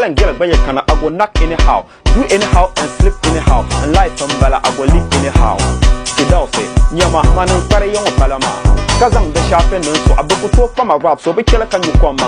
and get a baby can I go knock anyhow, do anyhow and slip anyhow, and life from Bala I go live anyhow. Sidose, Yama, man and Parayon Palama. Kazang the sharpen so a book from a rap so be killer can you come?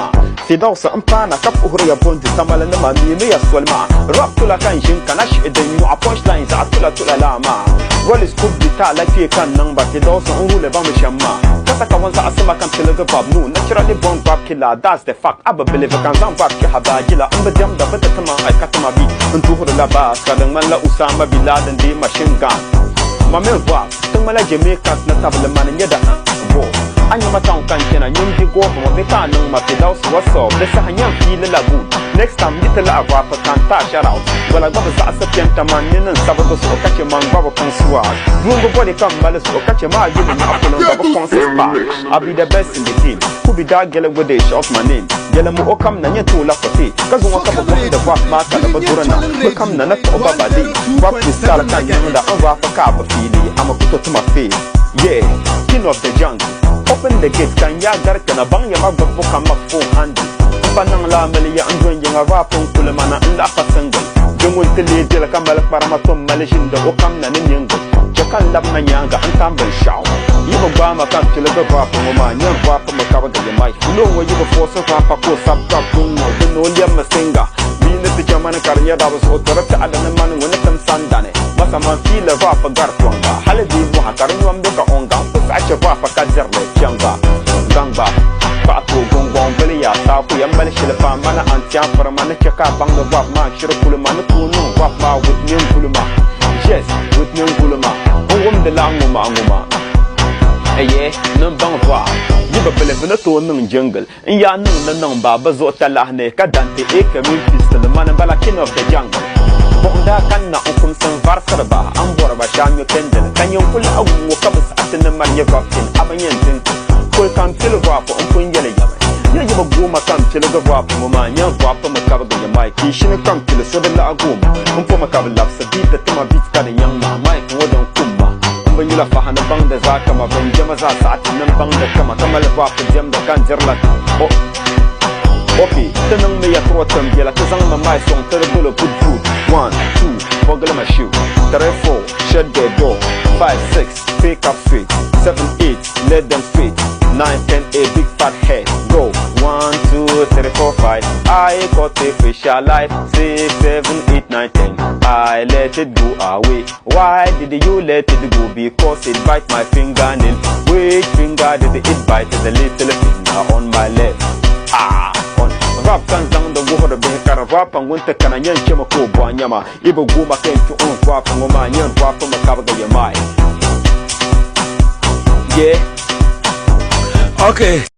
Sidose and Pana, Cap Uria Ponti, Samala, Mia Swalma, Rap to la Kanshin, Kanash, then you are punchlines at Tula Lama. Well, it's good guitar like you can number Sidose and Hula Bamishama. Kasaka once I assume I can tell a pub, no, naturally born rap killer, that's the fact. I believe I can sound back to Habagila, and the jam the better come I cut my beat, and to the Labas, Kadamala Usama Bilad and the machine gun. My mail box, Tumala Jamaica, Natable Man and Yada. And your town can and you go from a mecan, my house was so. The Sahanyam feel a lagoon. Next time, little Avapa can touch out. Well, I got a September man and Sabbath or catch a man, Baba Consua. Room the body come, Malice or catch a man, you know, Baba Consua. I'll be the best in the team. Who be that girl with a short my name? Yellow come Nanya to Lafati. Because one cup of the rock master of Durana. We come Nana to Babadi. Rock with Salakan, the Avapa Cab of Fili. I'm a put to my face. Yeah, king of the jungle. Open the gate, can ya dark and a bang your mouth book come up 400. Panang la Melia and doing a rap on Kulamana and Lapa Single. Jungle Tilly, Dilla Kamala Paramatum, Malaysian, the Okam Naningo. Jakan Labnayanga and Campbell Shaw. You will bomb a country like a rap from Oman, young rap from a cover to your mic. You know where you were forced to rap a course up, the no Yama singer. Being the German career that was so direct to Adam man when it comes Sandane. But a man feel a rap a garfwanga. Holiday Mohakaran Boka on Gam, such a rap a Kazerle, Jamba, Gamba, Pato, Gongong, Belia, South, Yamban Shilapa, Mana, and Tiampa, Manaka, Bang the Rap Man, Shirapulama, Rap Ma with Nim Puluma. Yes, with Nim Puluma. Who the Languma? Eh, no bang rap. You believe in a tone in jungle. And ya know the number, Bazota Lahne, Kadante, Eka, Memphis, the man and Balakin of the jungle. Bonda Kana Ukum San Varsaraba, Ambora Bashan, your tender. Can you pull out Wokabas at the Mania Rockton, Abayan, Pull come till a rap on Punjala Yaman. You have a woman come till a rap, Mama, young rap from a cover of your mic. He shouldn't come till a soda lagum. From a cover loves a beat that my beats got a young man, Mike, Wodon Kumba. When you laugh a hand bang the Zakama, when Jamaza sat in the bang the Kama, Kamal rap and Jam the Kanjerla. Okay, Tanang me a quarter, Yella Kazanga, my song, terrible good food. 1, 2, boggle my shoe. 3, 4, shut the door. 5, 6, pick up feet. 7, 8, let them fit. 9, 10, a big fat head. Go. 1, 2, 3, 4, 5. I got a fish alive. 6, 7, 8, 9, 10. I let it go away. Why did you let it go? Because it bite my fingernail. Which finger did it bite? The little finger on my left. On rap can down the water being kind of rap and winter can a young chemical Banyama. Even go back into on rap and woman, young rap from the cover of your mind. Yeah. Okay.